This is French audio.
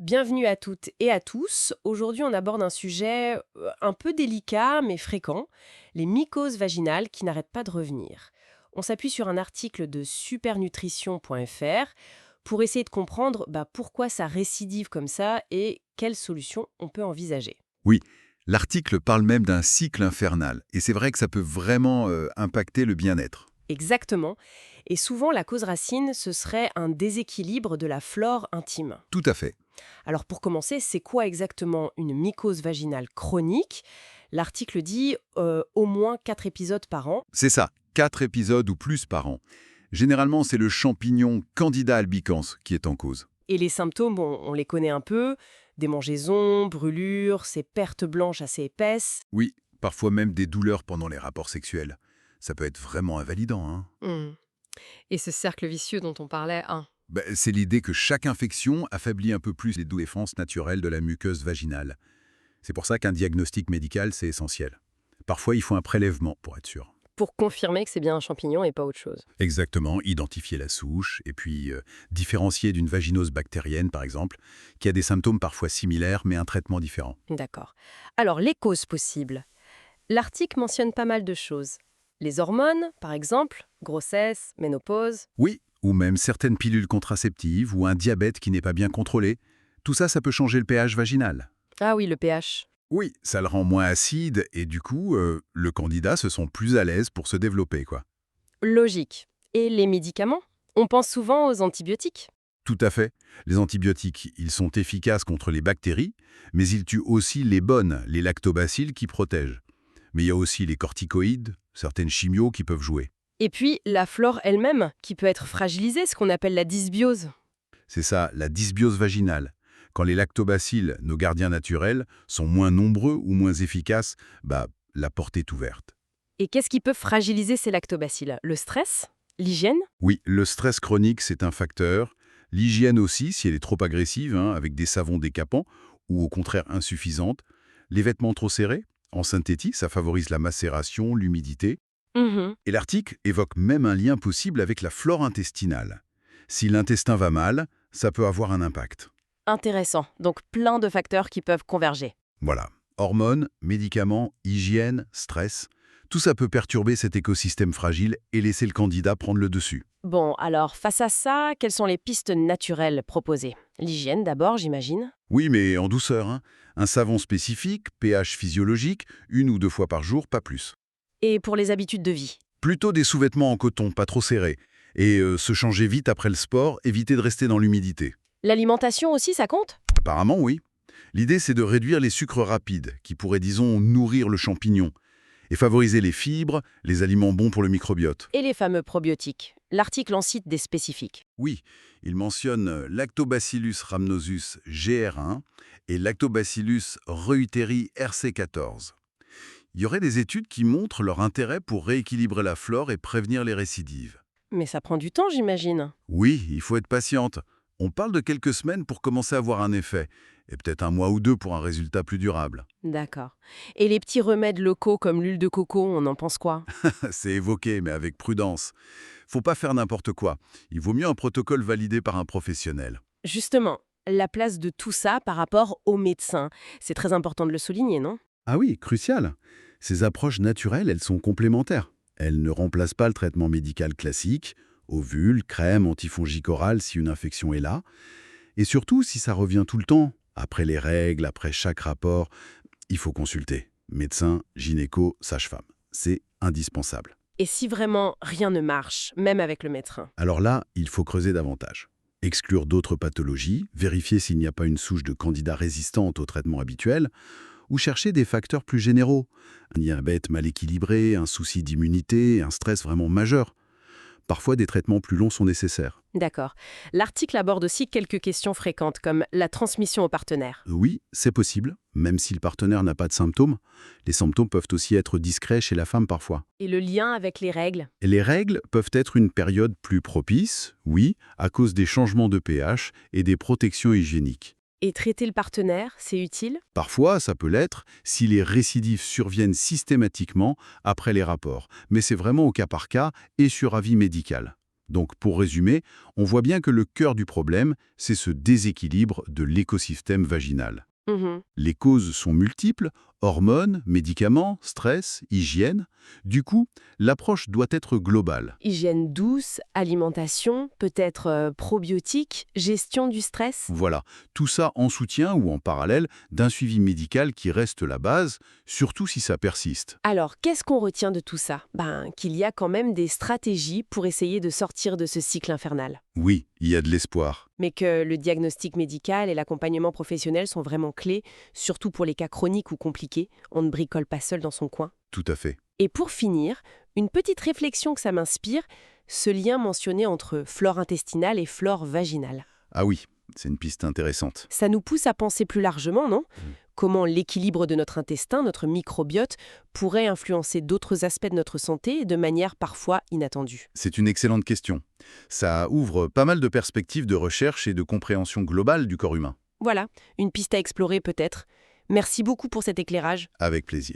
Bienvenue à toutes et à tous. Aujourd'hui, on aborde un sujet un peu délicat mais fréquent, les mycoses vaginales qui n'arrêtent pas de revenir. On s'appuie sur un article de supernutrition.fr pour essayer de comprendre pourquoi ça récidive comme ça et quelles solutions on peut envisager. Oui, l'article parle même d'un cycle infernal, et c'est vrai que ça peut vraiment impacter le bien-être. Exactement. Et souvent, la cause racine, ce serait un déséquilibre de la flore intime. Tout à fait. Alors pour commencer, c'est quoi exactement une mycose vaginale chronique? L'article dit au moins 4 épisodes par an. C'est ça, 4 épisodes ou plus par an. Généralement, c'est le champignon Candida albicans qui est en cause. Et les symptômes, bon, on les connaît un peu, démangeaisons, brûlures, ces pertes blanches assez épaisses. Oui, parfois même des douleurs pendant les rapports sexuels. Ça peut être vraiment invalidant, hein. Hmm. Et ce cercle vicieux dont on parlait, hein. C'est l'idée que chaque infection affaiblit un peu plus les défenses naturelles de la muqueuse vaginale. C'est pour ça qu'un diagnostic médical, c'est essentiel. Parfois, il faut un prélèvement pour être sûr. Pour confirmer que c'est bien un champignon et pas autre chose. Exactement, identifier la souche et puis différencier d'une vaginose bactérienne, par exemple, qui a des symptômes parfois similaires mais un traitement différent. D'accord. Alors, les causes possibles. L'article mentionne pas mal de choses. Les hormones, par exemple, grossesse, ménopause. Oui, ou même certaines pilules contraceptives ou un diabète qui n'est pas bien contrôlé. Tout ça, ça peut changer le pH vaginal. Ah oui, le pH. Oui, ça le rend moins acide et du coup, le candidat se sent plus à l'aise pour se développer, quoi. Logique. Et les médicaments? On pense souvent aux antibiotiques. Tout à fait. Les antibiotiques, ils sont efficaces contre les bactéries, mais ils tuent aussi les bonnes, les lactobacilles qui protègent. Mais il y a aussi les corticoïdes, certaines chimios qui peuvent jouer. Et puis, la flore elle-même, qui peut être fragilisée, ce qu'on appelle la dysbiose. C'est ça, la dysbiose vaginale. Quand les lactobacilles, nos gardiens naturels, sont moins nombreux ou moins efficaces, la porte est ouverte. Et qu'est-ce qui peut fragiliser ces lactobacilles? Le stress? L'hygiène? Oui, le stress chronique, c'est un facteur. L'hygiène aussi, si elle est trop agressive, hein, avec des savons décapants, ou au contraire insuffisante. Les vêtements trop serrés, en synthétique, ça favorise la macération, l'humidité. Mhm. Et l'article évoque même un lien possible avec la flore intestinale. Si l'intestin va mal, ça peut avoir un impact. Intéressant. Donc, plein de facteurs qui peuvent converger. Voilà. Hormones, médicaments, hygiène, stress, tout ça peut perturber cet écosystème fragile et laisser le candidat prendre le dessus. Bon, alors, face à ça, quelles sont les pistes naturelles proposées? L'hygiène d'abord, j'imagine. Oui, mais en douceur, hein. Un savon spécifique, pH physiologique, 1 ou 2 fois par jour, pas plus. Et pour les habitudes de vie? Plutôt des sous-vêtements en coton, pas trop serrés. Et se changer vite après le sport, éviter de rester dans l'humidité. L'alimentation aussi, ça compte? Apparemment, oui. L'idée, c'est de réduire les sucres rapides, qui pourraient, disons, nourrir le champignon, et favoriser les fibres, les aliments bons pour le microbiote. Et les fameux probiotiques? L'article en cite des spécifiques. Oui, il mentionne Lactobacillus rhamnosus GR1 et Lactobacillus reuteri RC14. Il y aurait des études qui montrent leur intérêt pour rééquilibrer la flore et prévenir les récidives. Mais ça prend du temps, j'imagine. Oui, il faut être patiente. On parle de quelques semaines pour commencer à voir un effet, et peut-être 1 mois ou 2 pour un résultat plus durable. D'accord. Et les petits remèdes locaux comme l'huile de coco, on en pense quoi? C'est évoqué, mais avec prudence. Faut pas faire n'importe quoi. Il vaut mieux un protocole validé par un professionnel. Justement, la place de tout ça par rapport aux médecins. C'est très important de le souligner, non? Ah oui, crucial. Ces approches naturelles, elles sont complémentaires. Elles ne remplacent pas le traitement médical classique, ovules, crème, antifongique orale si une infection est là. Et surtout, si ça revient tout le temps, après les règles, après chaque rapport, il faut consulter. Médecin, gynéco, sage-femme. C'est indispensable. Et si vraiment rien ne marche, même avec le médecin? Alors là, il faut creuser davantage. Exclure d'autres pathologies, vérifier s'il n'y a pas une souche de candidats résistante au traitement habituel, ou chercher des facteurs plus généraux. Un diabète mal équilibré, un souci d'immunité, un stress vraiment majeur. Parfois, des traitements plus longs sont nécessaires. D'accord. L'article aborde aussi quelques questions fréquentes, comme la transmission aux partenaires. Oui, c'est possible, même si le partenaire n'a pas de symptômes. Les symptômes peuvent aussi être discrets chez la femme parfois. Et le lien avec les règles? Et les règles peuvent être une période plus propice, oui, à cause des changements de pH et des protections hygiéniques. Et traiter le partenaire, c'est utile? Parfois, ça peut l'être si les récidives surviennent systématiquement après les rapports, mais c'est vraiment au cas par cas et sur avis médical. Donc, pour résumer, on voit bien que le cœur du problème, c'est ce déséquilibre de l'écosystème vaginal. Mhm. Les causes sont multiples, hormones, médicaments, stress, hygiène. Du coup, l'approche doit être globale. Hygiène douce, alimentation, peut-être probiotiques, gestion du stress. Voilà, tout ça en soutien ou en parallèle d'un suivi médical qui reste la base, surtout si ça persiste. Alors, qu'est-ce qu'on retient de tout ça? Qu'il y a quand même des stratégies pour essayer de sortir de ce cycle infernal. Oui, il y a de l'espoir. Mais que le diagnostic médical et l'accompagnement professionnel sont vraiment clés, surtout pour les cas chroniques ou compliqués. On ne bricole pas seul dans son coin. Tout à fait. Et pour finir, une petite réflexion que ça m'inspire, ce lien mentionné entre flore intestinale et flore vaginale. Ah oui, c'est une piste intéressante. Ça nous pousse à penser plus largement, non? Comment l'équilibre de notre intestin, notre microbiote, pourrait influencer d'autres aspects de notre santé de manière parfois inattendue. C'est une excellente question. Ça ouvre pas mal de perspectives de recherche et de compréhension globale du corps humain. Voilà, une piste à explorer peut-être. Merci beaucoup pour cet éclairage. Avec plaisir.